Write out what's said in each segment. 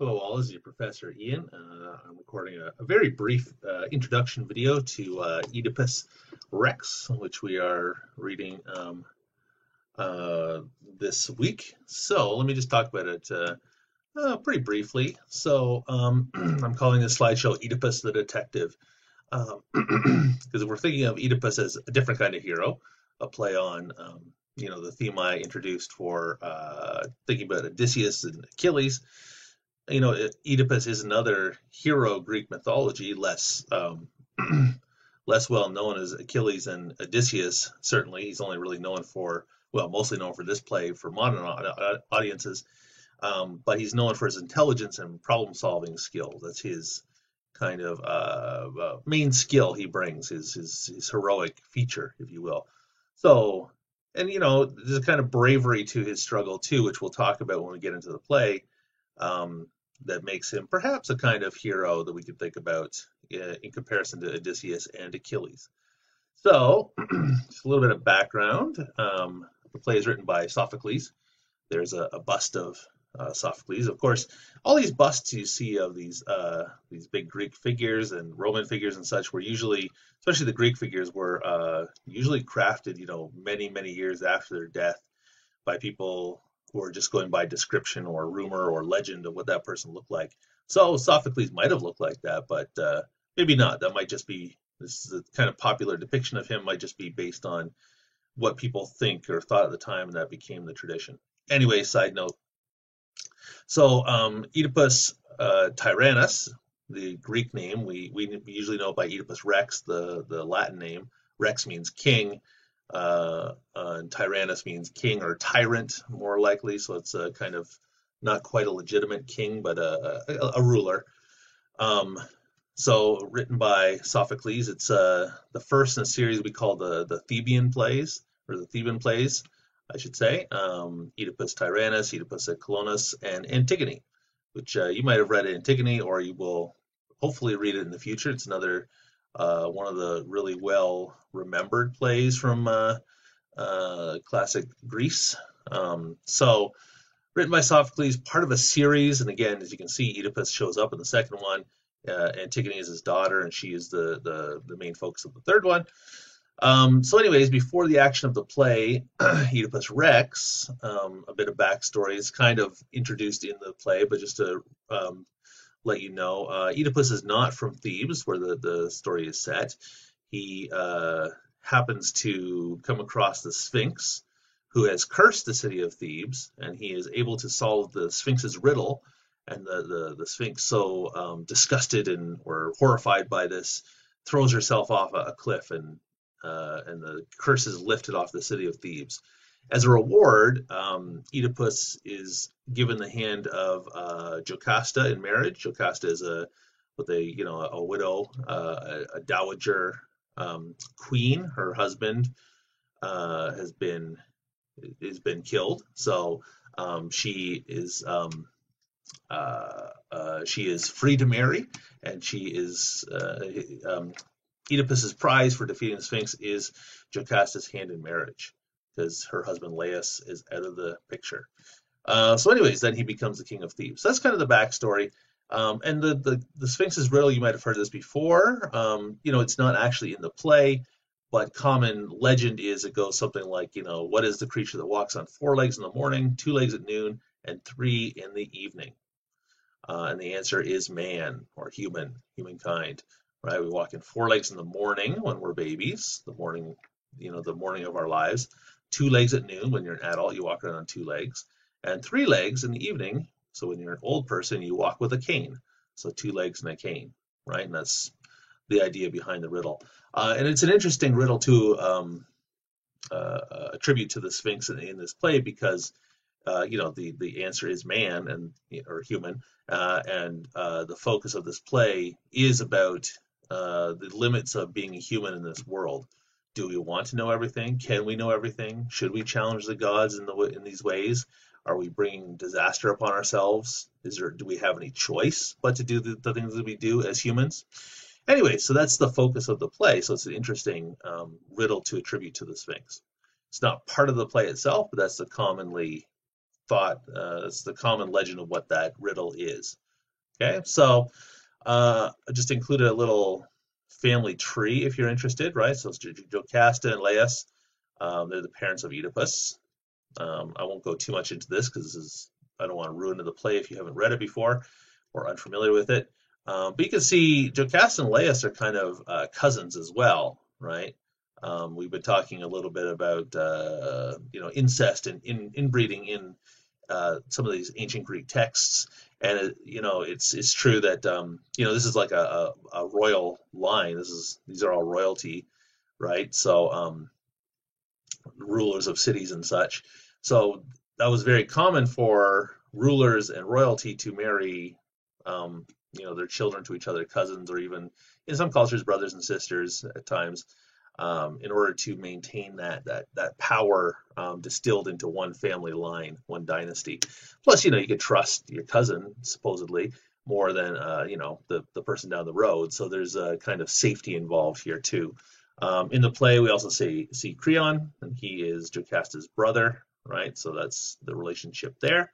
Hello, all. This is your Professor Ian. I'm recording a very brief introduction video to Oedipus Rex, which we are reading uh, this week. So let me just talk about it pretty briefly. I'm calling this slideshow Oedipus the Detective because we're thinking of Oedipus as a different kind of hero, a play on the theme I introduced for thinking about Odysseus and Achilles. Oedipus is another hero of Greek mythology, less less well known as Achilles and Odysseus. Certainly, he's only really known for, well, mostly known for this play for modern audiences. But he's known for his intelligence and problem-solving skills. That's his kind of main skill he brings, his heroic feature, if you will. So, and there's a kind of bravery to his struggle too, which we'll talk about when we get into the play. Um, that makes him perhaps a kind of hero that we could think about in comparison to Odysseus and Achilles. So, just a little bit of background. The play is written by Sophocles. There's a bust of Sophocles. Of course, all these busts you see of these big Greek figures and Roman figures and such were usually, especially the Greek figures, were usually crafted, many many years after their death by people who are just going by description or rumor or legend of what that person looked like. So Sophocles might have looked like that, but maybe not. That might just be, this is a kind of popular depiction of him, might just be based on what people think or thought at the time, and that became the tradition. Anyway, side note. So Oedipus Tyrannus, the Greek name, we usually know by Oedipus Rex, the Latin name. Rex means king, and Tyrannus means king or tyrant, more likely. So it's a kind of not quite a legitimate king, but a ruler. Um, so written by Sophocles, it's the first in a series we call the Theban plays, or the Theban plays, I should say. Oedipus Tyrannus, Oedipus Colonus, and Antigone, which you might have read Antigone, or you will hopefully read it in the future. It's another one of the really well remembered plays from classic Greece. Written by Sophocles, part of a series, and again, as you can see, Oedipus shows up in the second one. Antigone is his daughter, and she is the main focus of the third one. Anyways, before the action of the play, Oedipus Rex, a bit of backstory is kind of introduced in the play, but just to let you know, Oedipus is not from Thebes, where the story is set. He happens to come across the Sphinx, who has cursed the city of Thebes, and he is able to solve the Sphinx's riddle. And the Sphinx, so disgusted and or horrified by this, throws herself off a cliff, and the curse is lifted off the city of Thebes. As a reward, Oedipus is given the hand of Jocasta in marriage. Jocasta is a widow, a dowager queen. Her husband has been killed, so she is free to marry, and she is Oedipus's prize for defeating the Sphinx is Jocasta's hand in marriage, because her husband Laius is out of the picture. Anyways, then he becomes the king of Thebes. So that's kind of the backstory. And the Sphinx's riddle, you might have heard this before. It's not actually in the play, but common legend is it goes something like, what is the creature that walks on four legs in the morning, two legs at noon, and three in the evening? And the answer is man, or humankind. Right? We walk in four legs in the morning when we're babies, the morning of our lives. Two legs at noon. When you're an adult, you walk around on two legs, and three legs in the evening. So when you're an old person, you walk with a cane. So two legs and a cane, right? And that's the idea behind the riddle. And it's an interesting riddle to attribute to the Sphinx in this play, because the answer is man or human, and the focus of this play is about the limits of being a human in this world. Do we want to know everything? Can we know everything? Should we challenge the gods in these ways? Are we bringing disaster upon ourselves? Do we have any choice but to do the things that we do as humans? Anyway, so that's the focus of the play. So it's an interesting riddle to attribute to the Sphinx. It's not part of the play itself, but that's the commonly thought. It's the common legend of what that riddle is. Okay, so I just included a little family tree if you're interested, right? So it's Jocasta and Laius, they're the parents of Oedipus. I won't go too much into this because I don't want to ruin the play if you haven't read it before or unfamiliar with it. But you can see Jocasta and Laius are kind of cousins as well, right? We've been talking a little bit about incest and inbreeding in some of these ancient Greek texts, and it's true that this is like a royal line. These are all royalty, right? So rulers of cities and such. So that was very common for rulers and royalty to marry, their children to each other, cousins, or even in some cultures, brothers and sisters at times, in order to maintain that power distilled into one family line, one dynasty. Plus, you could trust your cousin supposedly more than the person down the road. So there's a kind of safety involved here too. In the play, we also see Creon, and he is Jocasta's brother, right? So that's the relationship there.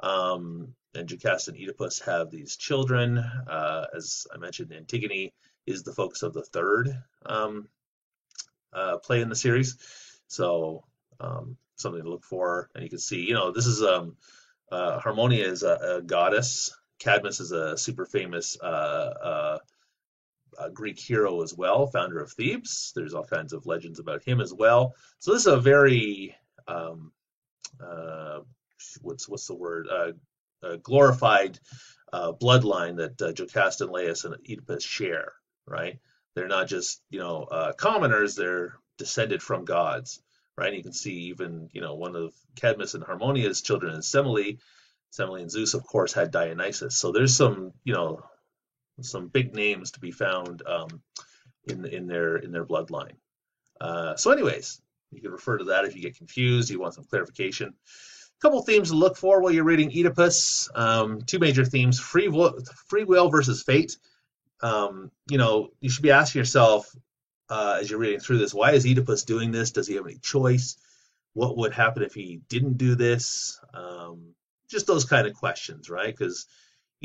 And Jocasta and Oedipus have these children. As I mentioned, Antigone is the focus of the third play in the series. So something to look for. And you can see, this is Harmonia is a goddess. Cadmus is a super famous Greek hero as well, founder of Thebes. There's all kinds of legends about him as well. So this is a very what's the word? Glorified bloodline that Jocasta and Laius and Oedipus share, right? They're not just commoners; they're descended from gods, right? And you can see even one of Cadmus and Harmonia's children is Semele. Semele and Zeus, of course, had Dionysus. So there's some big names to be found in their bloodline. So, anyways, you can refer to that if you get confused, you want some clarification. A couple themes to look for while you're reading Oedipus. Two major themes: free will versus fate. You should be asking yourself as you're reading through this, why is Oedipus doing this? Does he have any choice? What would happen if he didn't do this? Just those kind of questions, right? Because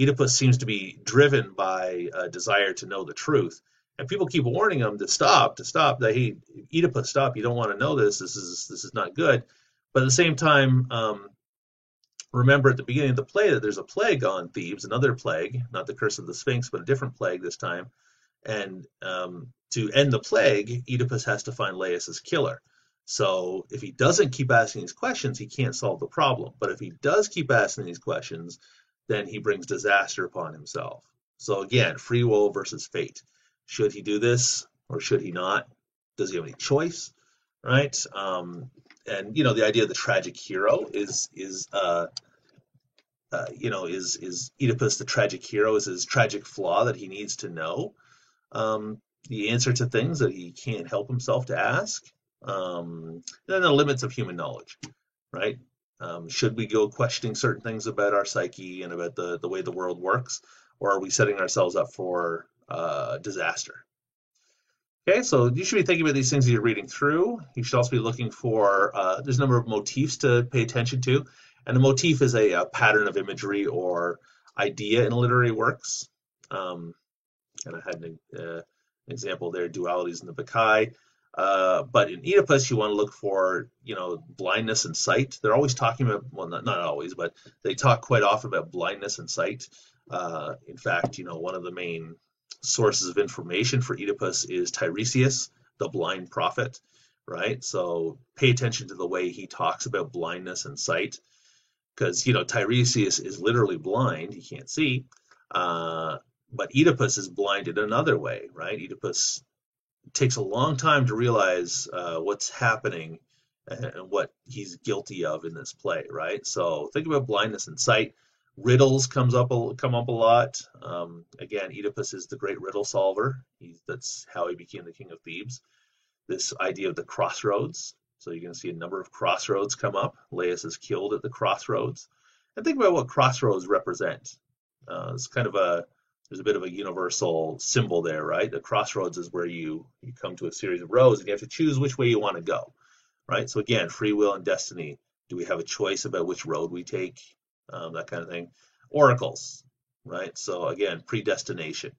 Oedipus seems to be driven by a desire to know the truth. And people keep warning him to stop, that he, Oedipus, stop, you don't want to know this, this is not good. But at the same time, remember at the beginning of the play that there's a plague on Thebes, another plague, not the curse of the Sphinx, but a different plague this time. And to end the plague, Oedipus has to find Laius's killer. So if he doesn't keep asking these questions, he can't solve the problem. But if he does keep asking these questions, then he brings disaster upon himself. So again, free will versus fate. Should he do this or should he not? Does he have any choice? Right? And the idea of the tragic hero is Oedipus the tragic hero? Is his tragic flaw that he needs to know the answer to things that he can't help himself to ask? Then the limits of human knowledge, right? Should we go questioning certain things about our psyche and about the way the world works, or are we setting ourselves up for disaster? Okay, so you should be thinking about these things as you're reading through. You should also be looking for, there's a number of motifs to pay attention to, and a motif is a pattern of imagery or idea in literary works. And I had an example there, dualities in the Bacchae. But in Oedipus, you want to look for, blindness and sight. They're always talking about, well, not always, but they talk quite often about blindness and sight. In fact, one of the main sources of information for Oedipus is Tiresias, the blind prophet, right? So pay attention to the way he talks about blindness and sight, because, Tiresias is literally blind. He can't see. But Oedipus is blind in another way, right? Oedipus takes a long time to realize what's happening and what he's guilty of in this play, right? So think about blindness and sight. Riddles come up a lot. Again, Oedipus is the great riddle solver. That's how he became the king of Thebes. This idea of the crossroads. So you're going to see a number of crossroads come up. Laius is killed at the crossroads. And think about what crossroads represent. It's kind of there's a bit of a universal symbol there, right? The crossroads is where you come to a series of roads and you have to choose which way you want to go, right? So again, free will and destiny. Do we have a choice about which road we take? That kind of thing. Oracles. right? So again, predestination.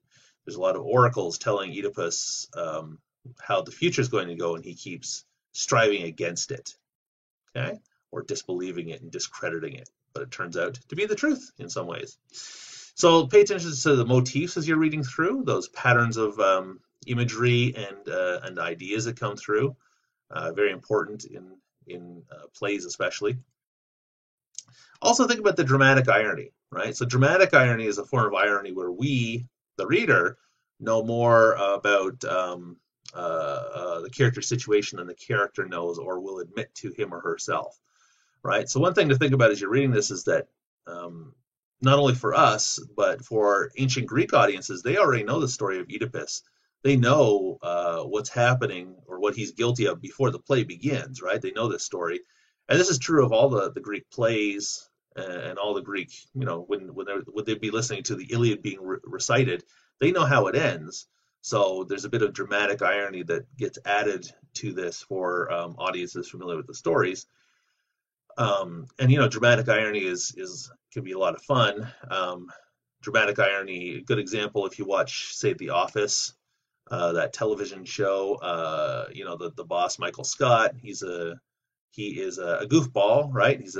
There's a lot of oracles telling Oedipus how the future is going to go, and he keeps striving against it, okay, or disbelieving it and discrediting it. But it turns out to be the truth in some ways. So pay attention to the motifs as you're reading through, those patterns of imagery and ideas that come through. Very important in plays especially. Also think about the dramatic irony, right? So dramatic irony is a form of irony where we, the reader, know more about the character's situation than the character knows or will admit to him or herself, right? So one thing to think about as you're reading this is that not only for us, but for ancient Greek audiences, they already know the story of Oedipus. They know what's happening or what he's guilty of before the play begins, right? They know this story. And this is true of all the Greek plays and all the Greek, when they'd be listening to the Iliad being recited, they know how it ends. So there's a bit of dramatic irony that gets added to this for audiences familiar with the stories. And dramatic irony can be a lot of fun. Dramatic irony, a good example if you watch, say, The Office, that television show. The boss Michael Scott. He is a goofball, right? He's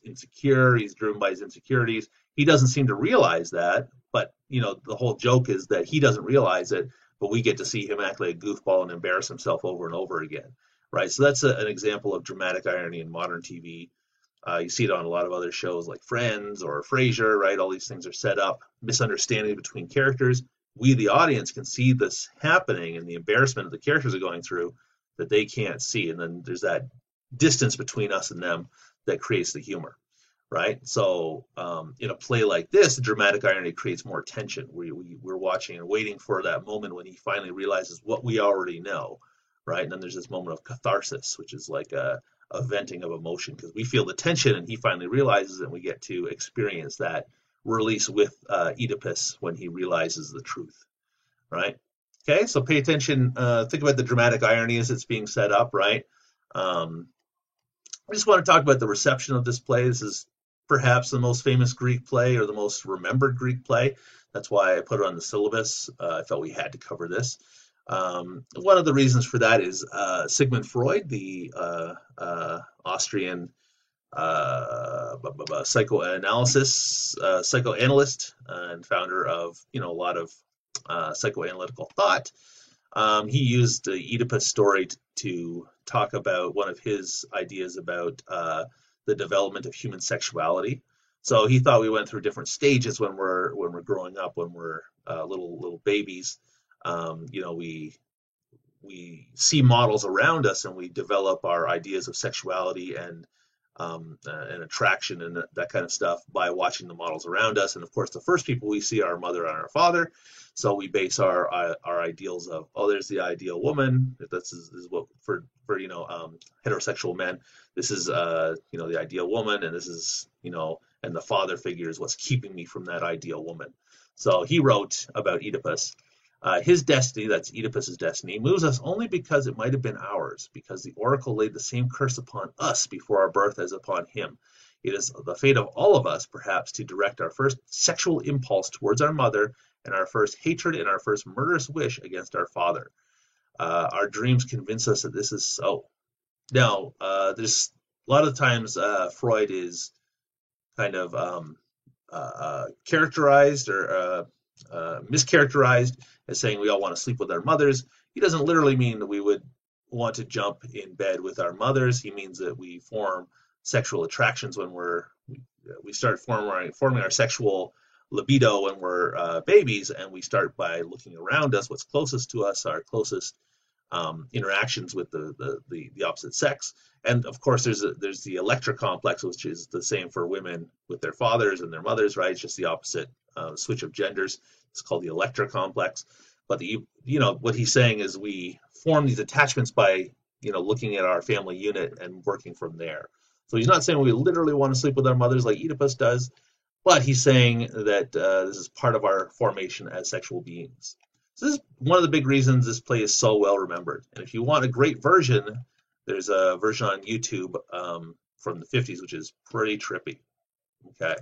insecure. He's driven by his insecurities. He doesn't seem to realize that, but the whole joke is that he doesn't realize it, but we get to see him act like a goofball and embarrass himself over and over again, right? So that's an example of dramatic irony in modern TV. You see it on a lot of other shows like Friends or Frasier, right? All these things are set up, misunderstanding between characters. We, the audience, can see this happening and the embarrassment that the characters are going through that they can't see. And then there's that distance between us and them that creates the humor, right? So in a play like this, the dramatic irony creates more tension. We're watching and waiting for that moment when he finally realizes what we already know, right? And then there's this moment of catharsis, which is like a venting of emotion because we feel the tension and he finally realizes it, and we get to experience that release with Oedipus when he realizes the truth, right? Okay, so pay attention. Think about the dramatic irony as it's being set up, right? I just want to talk about the reception of this play. This is perhaps the most famous Greek play or the most remembered Greek play. That's why I put it on the syllabus. I felt we had to cover this. One of the reasons for that is Sigmund Freud, the Austrian psychoanalyst and founder of a lot of psychoanalytical thought. He used the Oedipus story to talk about one of his ideas about the development of human sexuality. So he thought we went through different stages when we're growing up, when we're little babies. We see models around us and we develop our ideas of sexuality and attraction and that kind of stuff by watching the models around us. And of course, the first people we see are our mother and our father. So we base our ideals of, there's the ideal woman. This is what for heterosexual men. This is the ideal woman, and this is and the father figure is what's keeping me from that ideal woman. So he wrote about Oedipus. His destiny, that's Oedipus's destiny, moves us only because it might have been ours, because the oracle laid the same curse upon us before our birth as upon him. It is the fate of all of us, perhaps, to direct our first sexual impulse towards our mother and our first hatred and our first murderous wish against our father. Our dreams convince us that this is so. Now, there's a lot of times Freud is kind of characterized or mischaracterized as saying we all want to sleep with our mothers. He doesn't literally mean that we would want to jump in bed with our mothers. He means that we form sexual attractions when we start forming our sexual libido when we're babies, and we start by looking around us, what's closest to us, our closest interactions with the opposite sex. And of course, there's the Electra complex, which is the same for women with their fathers and their mothers, right? It's just the opposite switch of genders. It's called the Electra complex. But what he's saying is we form these attachments by looking at our family unit and working from there. So he's not saying we literally want to sleep with our mothers like Oedipus does, but he's saying that this is part of our formation as sexual beings. So this is one of the big reasons this play is so well remembered. And if you want a great version, there's a version on YouTube from the 50s, which is pretty trippy. Okay.